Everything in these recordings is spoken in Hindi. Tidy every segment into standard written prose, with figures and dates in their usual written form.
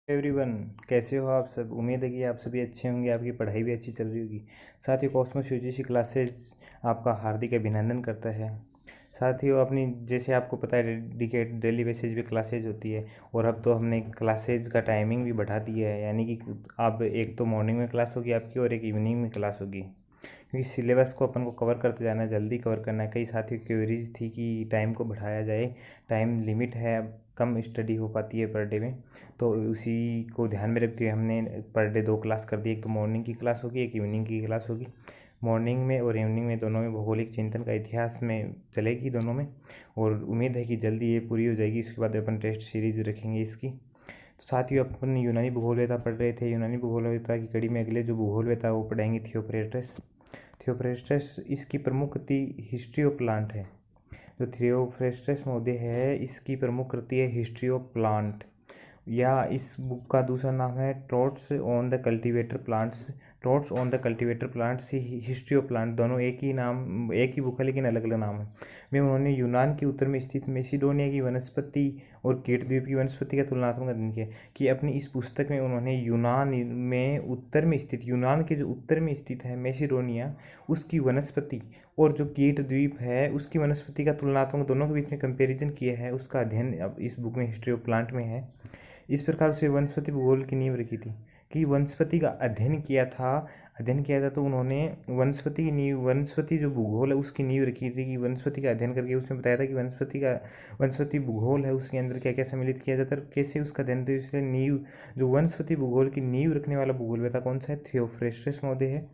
एवरीवन, कैसे हो आप सब। उम्मीद है कि आप सभी अच्छे होंगे, आपकी पढ़ाई भी अच्छी चल रही होगी। साथ ही कॉस्मोस यूजीसी क्लासेज आपका हार्दिक अभिनंदन करता है। साथ ही वो अपनी, जैसे आपको पता है, डेली बेसिस पे क्लासेज होती है। और अब तो हमने क्लासेज का टाइमिंग भी बढ़ा दिया है, यानी कि अब एक तो मॉर्निंग में क्लास होगी आपकी और एक इवनिंग में क्लास होगी, क्योंकि सिलेबस को अपन को कवर करते जाना है, जल्दी कवर करना है। कई साथियों की क्वेरीज थी कि टाइम को बढ़ाया जाए, टाइम लिमिट है, अब कम स्टडी हो पाती है पर डे में। तो उसी को ध्यान में रखते हुए हमने पर डे 2 क्लास कर दी। एक तो मॉर्निंग की क्लास होगी, एक इवनिंग की क्लास होगी। मॉर्निंग में और इवनिंग में दोनों में भौगोलिक चिंतन का इतिहास में चलेगी दोनों में। और उम्मीद है कि जल्दी ये पूरी हो जाएगी। इसके बाद अपन टेस्ट सीरीज रखेंगे इसकी। तो साथ ही अपन यूनानी भूगोलवेता पढ़ रहे थे। यूनानी भूगोलवेता की कड़ी में अगले जो भूगोलवेता वो पढ़ाएंगे थियोफ्रेस्टस। थियोफ्रेस्टस इसकी प्रमुख कृति हिस्ट्री ऑफ प्लांट है। जो थियोफ्रेस्टस महोदय है, इसकी प्रमुख कृति है हिस्ट्री ऑफ प्लांट, या इस बुक का दूसरा नाम है trots on the cultivator plants. Trots on the cultivator plants, history of plant, दोनों एक ही नाम, एक ही बुक है लेकिन अलग अलग नाम है। में उन्होंने यूनान के उत्तर में स्थित मेसिडोनिया की वनस्पति और क्रीट द्वीप की वनस्पति का तुलनात्मक अध्ययन किया। कि अपनी इस पुस्तक में उन्होंने यूनान में उत्तर में स्थित, यूनान के जो उत्तर में स्थित है मेसिडोनिया, उसकी वनस्पति और जो क्रीट द्वीप है उसकी वनस्पति का तुलनात्मक, दोनों के बीच में कंपैरिजन किया है, उसका अध्ययन अब इस बुक में हिस्ट्री ऑफ प्लांट में है। इस प्रकार से वनस्पति भूगोल की नींव रखी थी, कि वनस्पति का अध्ययन किया था तो उन्होंने वनस्पति की नींव, वनस्पति जो भूगोल है उसकी नींव रखी थी। कि वनस्पति का अध्ययन करके उसने बताया था कि वनस्पति भूगोल है उसके अंदर क्या क्या सम्मिलित किया जाता है और कैसे उसका अध्ययन। तो इसलिए नींव, जो वनस्पति भूगोल की नींव रखने वाला भूगोलवेता कौन सा है, थियोफ्रेस्टस महोदय है।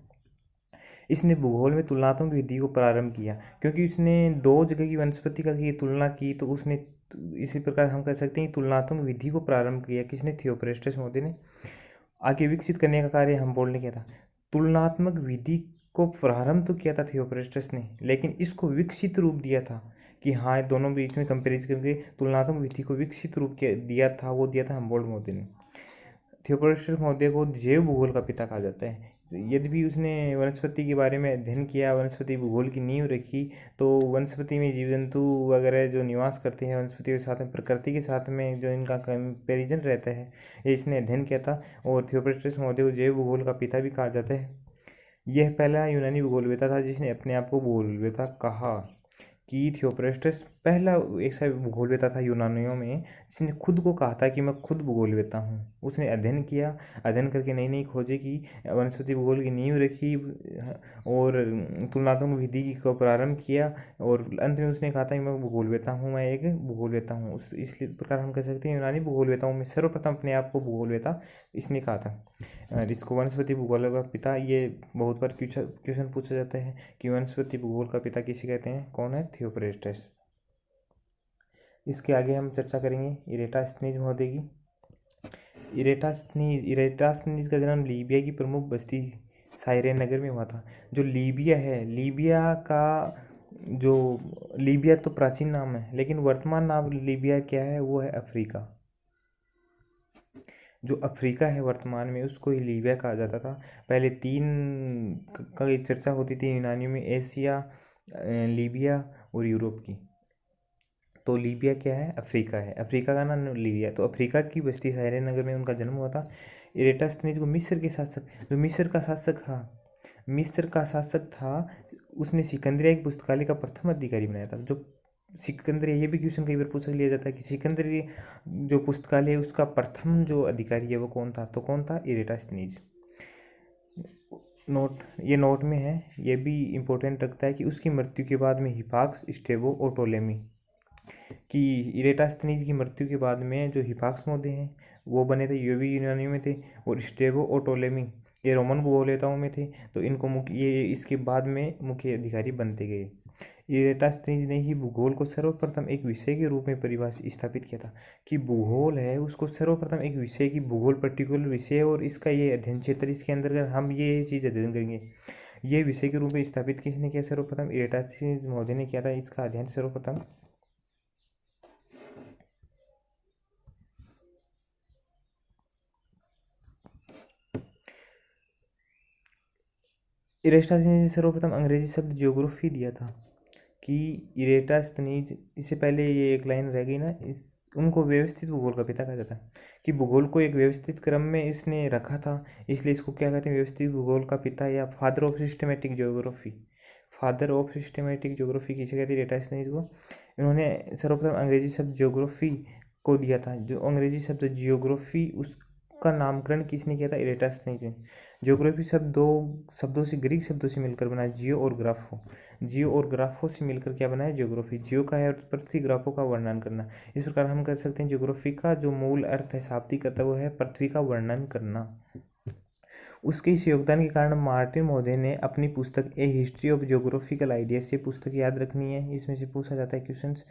इसने भूगोल में तुलनात्मक विधि को प्रारंभ किया, क्योंकि उसने 2 जगह की वनस्पति का की तुलना की, तो उसने इसी प्रकार हम कह सकते हैं कि तुलनात्मक विधि को प्रारंभ किया। किसने, थियोफ्रेस्टस महोदय ने। आगे विकसित करने का कार्य हम बोल ने किया था। तुलनात्मक विधि को प्रारंभ तो किया था थियोफ्रेस्टस ने, लेकिन इसको विकसित रूप दिया था। कि हाँ, दोनों बीच में कंपेरिजन करके तुलनात्मक विधि को विकसित रूप दिया था, वो दिया था हमबोल्ड महोदय ने। थियोफ्रेस्टस महोदय को जैव भूगोल का पिता कहा जाता है। यद्यपि उसने वनस्पति के बारे में अध्ययन किया, वनस्पति भूगोल की नींव रखी, तो वनस्पति में जीव जंतु वगैरह जो निवास करते हैं वनस्पति के साथ में, प्रकृति के साथ में जो इनका कंपेरिजन रहता है, ये इसने अध्ययन किया था। और थियोफ्रेस्टस महोदय को जैव भूगोल का पिता भी कहा जाता है। यह पहला यूनानी भूगोलवेता था जिसने अपने आप को भूगोलवेता कहा। कि थियोफ्रेस्टस पहला ऐसा भूगोलवेता था यूनानियों में जिसने खुद को कहा था कि मैं खुद भूगोलवेता हूँ। उसने अध्ययन किया, अध्ययन करके नई नई खोजें की, वनस्पति भूगोल की नींव रखी और तुलनात्मक विधि को प्रारंभ किया, और अंत में उसने कहा था कि मैं भूगोलवेता हूँ, मैं एक भूगोलवेता हूँ। उस इस प्रकार हम कह सकते हैं यूनानी भूगोलवेताओं में सर्वप्रथम अपने आप को भूगोलवेता इसने कहा था। और इसको वनस्पति भूगोल का पिता, ये बहुत बार क्वेश्चन पूछा जाता है कि वनस्पति भूगोल का पिता किसे कहते हैं, कौन है, थियोफ्रेस्टस। इसके आगे हम चर्चा करेंगे इरेटास्थनीज महोदय की। इरेटास्थनीज का जन्म लीबिया की प्रमुख बस्ती साइरेन नगर में हुआ था। जो लीबिया है, लीबिया तो प्राचीन नाम है, लेकिन वर्तमान नाम लीबिया क्या है, वो है अफ्रीका। जो अफ्रीका है वर्तमान में, उसको ही लीबिया कहा जाता था। पहले 3 की चर्चा होती थी यूनानियों में, एशिया, लीबिया और यूरोप की। तो लीबिया क्या है, अफ्रीका है, अफ्रीका का नाम लीबिया। तो अफ्रीका की बस्ती साइरेन नगर में उनका जन्म हुआ था। इरेटास्थनीज को मिस्र का शासक था, उसने सिकंदरिया की पुस्तकालय का प्रथम अधिकारी बनाया था। जो सिकंदरिया, ये भी क्वेश्चन कई बार पूछ लिया जाता है कि सिकंदरी जो पुस्तकालय है उसका प्रथम जो अधिकारी है वो कौन था, तो कौन था, इरेटास्थनीज। नोट में है, ये भी इम्पोर्टेंट रखता है कि उसकी मृत्यु के बाद में हिपाक्स, स्टेबो और टोलेमी, कि इरेटास्थनीज की मृत्यु के बाद में जो हिपाक्स महोदय हैं वो बने थे, ये भी यूनानी में थे, और स्टेबो और टोलेमी ये रोमन भूगोलवेताओं में थे। तो इनको ये इसके बाद में मुख्य अधिकारी बनते गए। इरेटास्थनीज ने ही भूगोल को सर्वप्रथम एक विषय के रूप में परिभाषित स्थापित किया था। कि भूगोल है उसको सर्वप्रथम एक विषय की, भूगोल पर्टिकुलर विषय और इसका ये अध्ययन क्षेत्र, इसके अंदर हम ये चीज़ अध्ययन करेंगे। ये विषय के रूप में स्थापित किसने किया, सर्वप्रथम इरेटास्थनीज महोदय ने किया था इसका अध्ययन सर्वप्रथम। इरेटास्थनीज ने सर्वप्रथम अंग्रेजी शब्द जियोग्राफी दिया था। कि इरेटास्थनीज, इससे पहले ये एक लाइन रह गई ना, इस उनको व्यवस्थित भूगोल का पिता कहा जाता है, कि भूगोल को एक व्यवस्थित क्रम में इसने रखा था, इसलिए इसको क्या कहते हैं, व्यवस्थित भूगोल का पिता या father of systematic geography. Father of systematic geography किसे कहते हैं, डेटास्टेनिस को। इन्होंने सर्वप्रथम अंग्रेजी शब्द ज्योग्राफी को दिया था, जो अंग्रेजी शब्द जियोग्राफी उसका नामकरण किसने किया था, इरेटास्टेनिस ने। ज्योग्राफी शब्द दो शब्दों से, ग्रीक शब्दों से मिलकर बना, जियो और ग्राफो। जियो और ग्राफो से मिलकर क्या बना है, ज्योग्राफी। जियो का है पृथ्वी, ग्राफो का वर्णन करना। इस प्रकार हम कर सकते हैं ज्योग्राफी का जो मूल अर्थ है, शाब्दिक अर्थ, वो है पृथ्वी का वर्णन करना। उसके इस योगदान के कारण मार्टिन महोदय ने अपनी पुस्तक ए हिस्ट्री ऑफ ज्योग्राफिकल आइडियाज, ये पुस्तक याद रखनी है, इसमें से पूछा जाता है क्वेश्चंस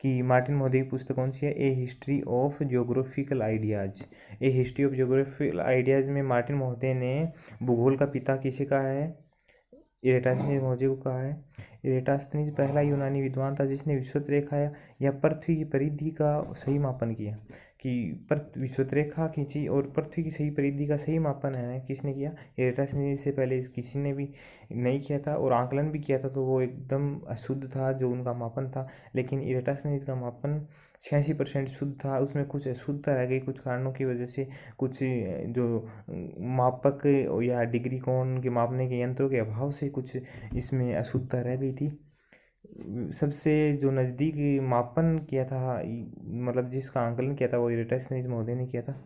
कि मार्टिन महोदय की पुस्तक कौन सी है, a history of geographical ideas. A history of geographical ideas में मार्टिन महोदय ने भूगोल का पिता किसे कहा है, इरेटास्थिनीज महोदय को कहा है। इरेटास्थिनीज पहला यूनानी विद्वान था जिसने विषुवत रेखा या पृथ्वी की परिधि का सही मापन किया, कि विषुवत रेखा खींची और पृथ्वी की सही परिधि का सही मापन है किसने किया, इरेटास्थिनीज से पहले किसी ने भी नहीं किया था, और आंकलन भी किया था तो वो एकदम अशुद्ध था जो उनका मापन था। लेकिन इरेटास्थिनीज का मापन 86% शुद्ध था, उसमें कुछ अशुद्धता रह गई कुछ कारणों की वजह से, कुछ जो मापक या डिग्री कोण के मापने के यंत्रों के अभाव से कुछ इसमें अशुद्धता रह गई थी। सबसे जो नज़दीक मापन किया था, मतलब जिसका आंकलन किया था, वो इरेटास्थिनीज महोदय ने किया था।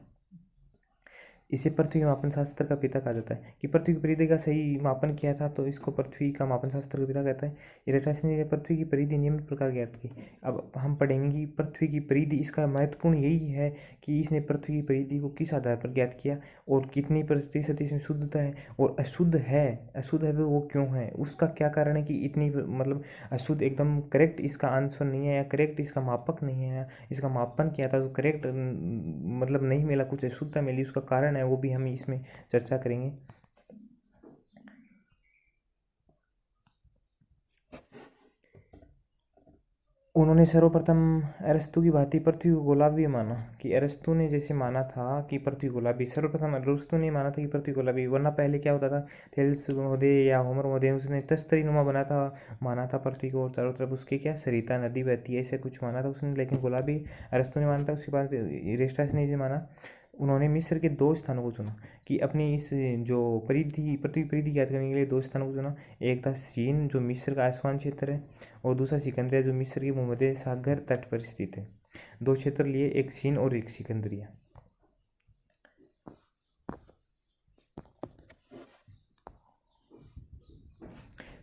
इसे पृथ्वी के मापन शास्त्र का पिता कहा जाता है, कि पृथ्वी की परिधि का सही मापन किया था तो इसको पृथ्वी का मापन शास्त्र का पिता कहता है। इरेटास्थिनीज ने पृथ्वी की परिधि निम्न प्रकार ज्ञात की। अब हम पढ़ेंगे कि पृथ्वी की परिधि, इसका महत्वपूर्ण यही है कि इसने पृथ्वी की परिधि को किस आधार पर ज्ञात किया और कितनी प्रतिशत इसमें शुद्धता है, और अशुद्ध है तो वो क्यों है, उसका क्या कारण है कि इतनी, मतलब अशुद्ध एकदम करेक्ट इसका आंसर नहीं है, या करेक्ट इसका मापक नहीं है, इसका मापन किया था तो करेक्ट मतलब नहीं मिला, कुछ अशुद्धता मिली, उसका कारण है वो भी हम इसमें चर्चा करेंगे। उन्होंने सर्वप्रथम अरस्तु की भांति पृथ्वी को गोलाबी माना, कि अरस्तु ने जैसे माना था कि पृथ्वी गोलाबी, सर्वप्रथम अरस्तु ने माना था कि पृथ्वी गोलाबी, वरना पहले क्या होता था, थेल्स महोदय या होमर महोदय उसने तस्तरीनुमा बना था, माना था पृथ्वी को, और चारों तरफ उसके क्या सरिता नदी बहती है, ऐसे कुछ माना था उसने, लेकिन गुलाबी अरस्तु ने माना था। उसके बाद इरेटास्थिनीज ने माना। उन्होंने मिस्र के दो स्थानों को चुना, कि अपनी इस जो परिधि, पृथ्वी परिधि ज्ञात करने के लिए दो स्थानों को चुना। एक था सीन जो मिस्र का आसमान क्षेत्र है, और दूसरा सिकंदरिया जो मिस्र के भूमध्य सागर तट पर स्थित है। दो क्षेत्र लिए, एक सीन और एक सिकंदरिया।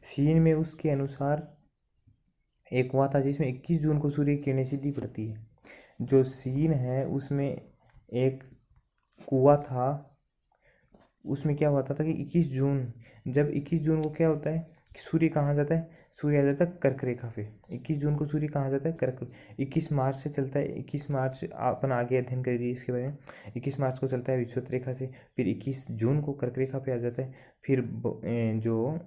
सीन में उसके अनुसार एक कुआं था जिसमें 21 जून को सूर्य की किरणें सीधी पड़ती है। जो सीन है उसमें एक कुआं था, उसमें क्या होता था कि 21 जून, जब 21 जून को क्या होता है कि सूर्य कहाँ जाता है, सूर्य आ जाता है कर्क रेखा पे। 21 जून को सूर्य कहाँ जाता है, कर्क। 21 मार्च से चलता है, 21 मार्च अपन आगे अध्ययन कर दिए इसके बारे में। 21 मार्च को चलता है विषुवत रेखा से, फिर 21 जून को कर्क रेखा पे आ जाता है, फिर जो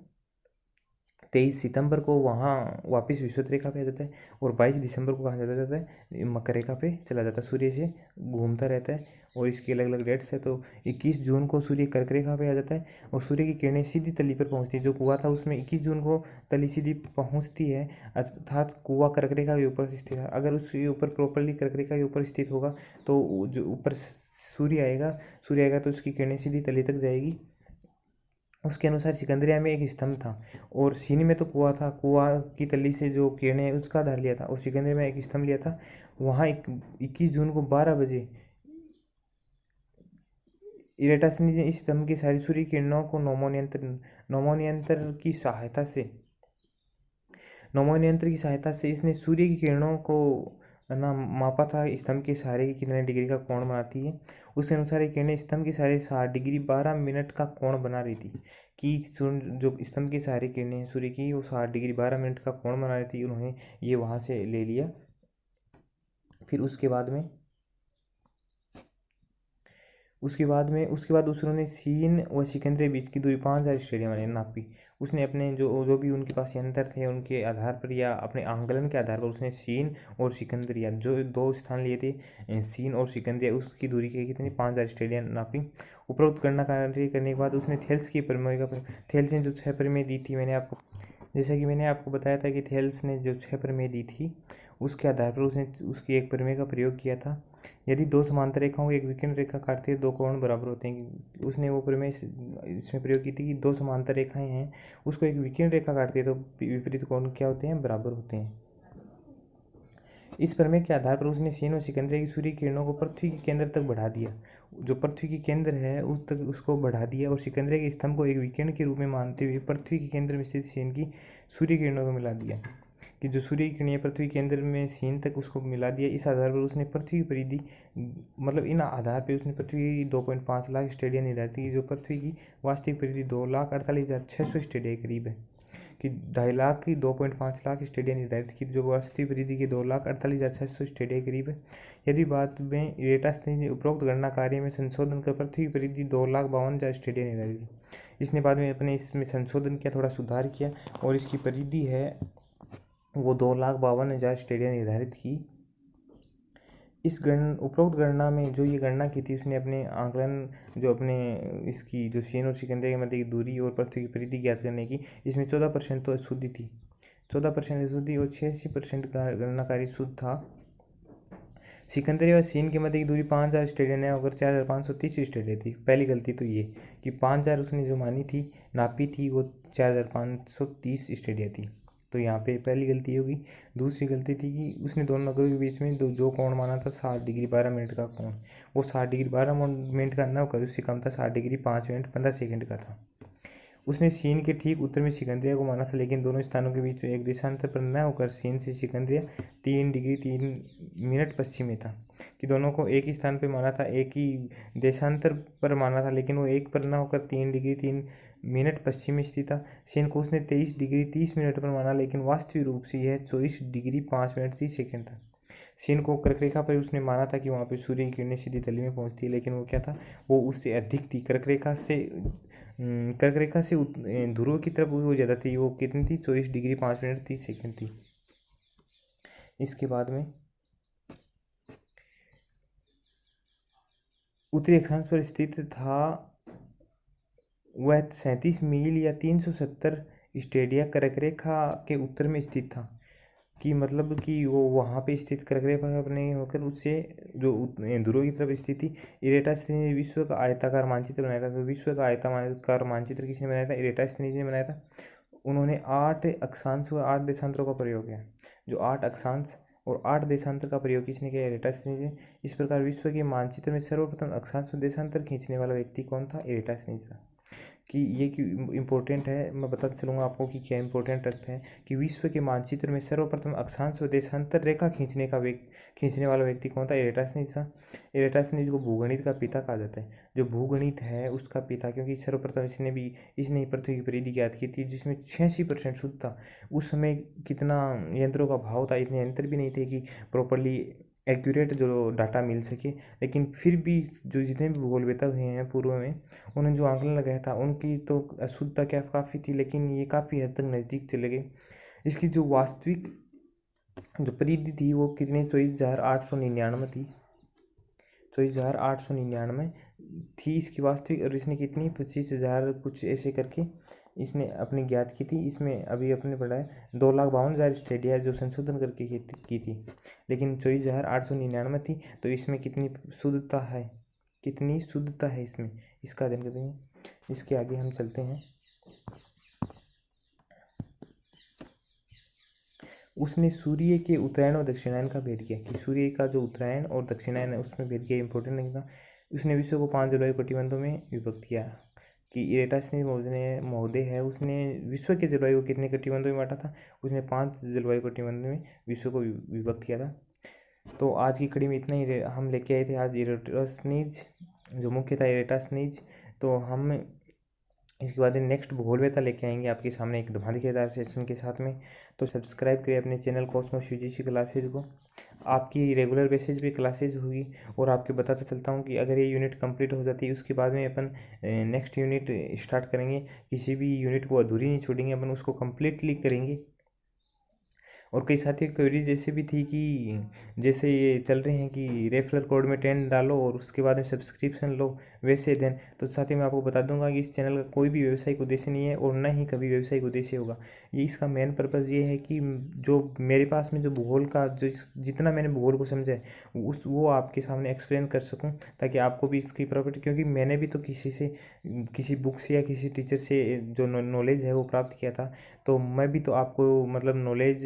23 सितंबर को वहाँ वापस विषुवत रेखा पे आ जाता है, और 22 दिसंबर को कहाँ चला जाता है, मकर रेखा पे चला जाता है, सूर्य से घूमता रहता है, और इसकी अलग अलग डेट्स है। तो 21 जून को सूर्य कर्क रेखा पे आ जाता है, और सूर्य की किरणें सीधी तली पर पहुँचती है। जो कुआं था उसमें 21 जून को तली सीधी पहुँचती है, अर्थात कुआं कर्क रेखा के ऊपर स्थित है। अगर उसके ऊपर प्रॉपरली कर्क रेखा के ऊपर स्थित होगा तो जो ऊपर सूर्य आएगा तो उसकी किरणें सीधी तली तक जाएगी। उसके अनुसार सिकंदरिया में एक स्तंभ था, और सीनी में तो कुआं था, कुआं की तली से जो किरणें है उसका आधार लिया था, और सिकंदरिया में एक स्तंभ लिया था। वहाँ 21 जून को 12 बजे इरेटास्थिनीज ने इस स्तंभ की सारी सूर्य किरणों को नोमोनियंत्र की सहायता से इसने सूर्य की किरणों को ना मापा था, स्तंभ के सहारे की कितने डिग्री का कोण बनाती है। उसके अनुसार ये किरणें स्तंभ के सहारे 60 डिग्री 12 मिनट का कोण बना रही थी, कि जो स्तंभ के सहारे किरणें हैं सूर्य की, वो 60 डिग्री 12 मिनट का कोण बना रही थी। उन्होंने ये वहाँ से ले लिया। फिर उसके बाद उन्होंने सीन व सिकंदरे बीच की दूरी 5000 स्टेडियम ने नापी। उसने अपने जो भी उनके पास यंत्र थे उनके आधार पर या अपने आंकलन के आधार पर उसने सीन और सिकंदरिया जो दो स्थान लिए थे, सीन और सिकंदरिया, उसकी दूरी की कितनी 5000 स्टेडियम नापी। उपरोक्त गणना कार्य करने के बाद उसने थेल्स की प्रमेय का, थेल्स ने जो 6 प्रमेय दी थी, जैसा कि मैंने आपको बताया था कि थेल्स ने जो 6 प्रमेय दी थी उसके आधार पर उसने उसकी एक प्रमेय का प्रयोग किया था। यदि दो समांतर रेखाओं को एक विकर्ण रेखा काटती है, दो कोण बराबर होते हैं। उसने वो प्रमेय इसमें प्रयोग की थी कि दो समांतर रेखाएं हैं, उसको एक विकर्ण रेखा काटती है तो विपरीत कोण क्या होते हैं, बराबर होते हैं। इस प्रमेय के आधार पर उसने शीन और सिकंदरिया की सूर्य किरणों को पृथ्वी के केंद्र तक बढ़ा दिया। जो पृथ्वी के केंद्र है उस तक उसको बढ़ा दिया और सिकंदरिया के स्तंभ को एक विकिरण के रूप में मानते हुए पृथ्वी के केंद्र में स्थित शीन की सूर्य किरणों को मिला दिया। कि जो सूर्य की किरणें पृथ्वी केंद्र में शीन तक उसको मिला दिया। इस आधार पर उसने पृथ्वी की परिधि, मतलब इन आधार पर उसने पृथ्वी की 2.5 लाख स्टेडिया निर्धारित की, जो पृथ्वी की वास्तविक परिधि 2,48,600 स्टेडिया के करीब है। कि 2.5 लाख की 2.5 लाख स्टेडिया निर्धारित की, जो वास्तविक परिधि की 2,48,600 स्टेडिया के करीब है। यदि बाद में इरेटास्थनीज ने उपरोक्त गणना कार्य में संशोधन कर पृथ्वी की परिधि 2,52,000 स्टेडिया निर्धारित की। इसने बाद में अपने इसमें संशोधन किया, थोड़ा सुधार किया और इसकी परिधि है वो 2,52,000 स्टेडिया निर्धारित की। इस उपरोक्त गणना में जो ये गणना की थी उसने अपने आंकलन जो अपने इसकी जो शीन और सिकंदरिया के मध्य की दूरी और पृथ्वी की परिधि ज्ञात करने की, इसमें 14% तो अशुद्धि थी, 14% अशुद्धि और 86% का गणना कार्य शुद्ध था। सिकंदरिया और शीन के मध्य की दूरी 5,000 स्टेडिया ने होकर 4,530 स्टेडिया थी। पहली गलती तो ये कि 5,000 उसने जो मानी थी, नापी थी, वो 4,530 स्टेडिया थी। तो यहाँ पे पहली गलती होगी। दूसरी गलती थी कि उसने दोनों नगरों के बीच में जो कोण माना था 60 डिग्री 12 मिनट का कोण, वो 60 डिग्री 12 मिनट का न होकर उससे कम था, 60 डिग्री 5 मिनट 15 सेकंड का था। उसने शीन के ठीक उत्तर में सिकंदरिया को माना था, लेकिन दोनों स्थानों के बीच में एक देशांतर पर न होकर शीन से सिकंदरिया 3 डिग्री 3 मिनट पश्चिम में था। कि दोनों को एक ही स्थान पर माना था, एक ही देशांतर पर माना था, लेकिन वो एक पर न होकर 3 डिग्री 3 मिनट पश्चिम में स्थित था। शीन को उसने 23 डिग्री 30 मिनट पर माना, लेकिन वास्तविक रूप से यह 24 डिग्री 5 मिनट 30 सेकंड था। शीन को कर्क रेखा पर उसने माना था कि वहाँ पे सूर्य की किरणें सीधी तली में पहुँचती है, लेकिन वो क्या था, वो उससे अधिक थी। कर्क रेखा से ध्रुव की तरफ वो ज़्यादा थी। वो कितनी थी, 24 डिग्री 5 मिनट 30 सेकंड थी। इसके बाद में उत्तरी अक्षांश पर स्थित था वह 37 मील या 370 स्टेडिया कर्क रेखा के उत्तर में स्थित था। कि मतलब कि वो वहाँ पे स्थित कर्क रेखा अपने होकर उससे जो ध्रुव की तरफ स्थित थी। इरेटास्थनीज ने विश्व का आयताकार मानचित्र बनाया था। तो विश्व का आयताकार मानचित्र किसने बनाया था, इरेटास्थनीज ने बनाया था। उन्होंने 8 अक्षांश और 8 देशांतरों का प्रयोग किया। जो 8 अक्षांश और 8 देशांतर का प्रयोग किसने किया, इरेटास्थनीज ने। इस प्रकार विश्व के मानचित्र में सर्वप्रथम अक्षांश और देशांतर खींचने वाला व्यक्ति कौन था, इरेटास्थनीज था। कि ये क्यों इम्पोर्टेंट है, मैं बताता चलूँगा आपको कि क्या इंपॉर्टेंट रखते हैं। कि विश्व के मानचित्र में सर्वप्रथम अक्षांश व देशांतर रेखा खींचने वाला व्यक्ति कौन था, इरेटास्थनीज था। इरेटास्थनीज को भूगणित का पिता कहा जाता है। जो भूगणित है उसका पिता, क्योंकि सर्वप्रथम इसने ही पृथ्वी की परिधि ज्ञात की थी, जिसमें 86% शुद्ध था। उस समय कितना यंत्रों का भाव था, इतने यंत्र भी नहीं थे कि प्रॉपरली एक्यूरेट जो डाटा मिल सके। लेकिन फिर भी जो जितने भी भूगोलवेत्ता हुए हैं पूर्व में, उन्होंने जो आंकलन लगाया था उनकी तो अशुद्धता क्या काफ़ी थी, लेकिन ये काफ़ी हद तक नज़दीक चले गए। इसकी जो वास्तविक जो परिधि थी वो कितनी, 24,899 थी, 24,899 थी इसकी वास्तविक। और इसने कितनी 25,000 कुछ ऐसे करके इसने अपनी ज्ञात की थी। इसमें अभी अपने पढ़ा है 2,52,000 स्टेडिया जो संशोधन करके की थी, लेकिन 24,899 थी। तो इसमें कितनी शुद्धता है, कितनी शुद्धता है इसमें, इसका अध्ययन करेंगे। इसके आगे हम चलते हैं। उसने सूर्य के उत्तरायण और दक्षिणायन का भेद किया। कि सूर्य का जो उत्तरायण और दक्षिणायन है उसमें भेद किया, इंपॉर्टेंट नहीं था। उसने विश्व को 5 जलवायु कटिबंधों में विभक्त किया। कि इरेटास्थनीज महोदय है, उसने विश्व के जलवायु को कितने कटिबंधों में बांटा था, उसने 5 जलवायु कटिबंधों में विश्व को विभक्त किया था। तो आज की कड़ी में इतना ही हम लेके आए थे आज इरेटास्थनीज, जो मुख्य था इरेटास्थनीज। तो हम इसके बाद नेक्स्ट भूगोलवेत्ता लेके आएंगे आपके सामने एक धमाकेदार सेशन के साथ में। तो सब्सक्राइब करिए अपने चैनल कॉस्मोस यूजीसी क्लासेज को। आपकी रेगुलर बेसिस पे क्लासेज होगी। और आपके बताता चलता हूँ कि अगर ये यूनिट कंप्लीट हो जाती है उसके बाद में अपन नेक्स्ट यूनिट स्टार्ट करेंगे। किसी भी यूनिट को अधूरी नहीं छोड़ेंगे, अपन उसको कम्प्लीटली करेंगे। और कई साथियों की क्वेरी जैसे भी थी कि जैसे ये चल रहे हैं कि रेफरल कोड में 10 डालो और उसके बाद में सब्सक्रिप्शन लो, वैसे देन। तो साथियों मैं आपको बता दूंगा कि इस चैनल का कोई भी व्यावसायिक उद्देश्य नहीं है और ना ही कभी व्यावसायिक उद्देश्य होगा। ये इसका मेन पर्पज़ ये है कि जो मेरे पास में जो भूगोल का जो जितना मैंने भूगोल को समझा है वो आपके सामने एक्सप्लेन कर सकूं, ताकि आपको भी इसकी प्रॉपर्टी, क्योंकि मैंने भी तो किसी बुक से या किसी टीचर से जो नॉलेज है वो प्राप्त किया था। तो मैं भी तो आपको मतलब नॉलेज,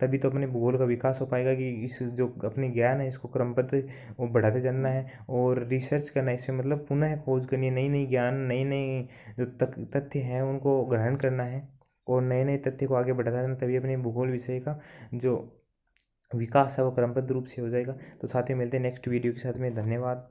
तभी तो अपने भूगोल का विकास हो पाएगा कि इस जो अपने ज्ञान है इसको क्रमबद्ध वो बढ़ाते जाना है और रिसर्च करना है, इसमें मतलब पुनः खोज करनी है, नई नई ज्ञान, नई नई जो तथ्य हैं उनको ग्रहण करना है और नए नए तथ्य को आगे बढ़ाना है, तभी अपने भूगोल विषय का जो विकास है वो क्रमबद्ध रूप से हो जाएगा। तो साथ ही मिलते हैं नेक्स्ट वीडियो के साथ में। धन्यवाद।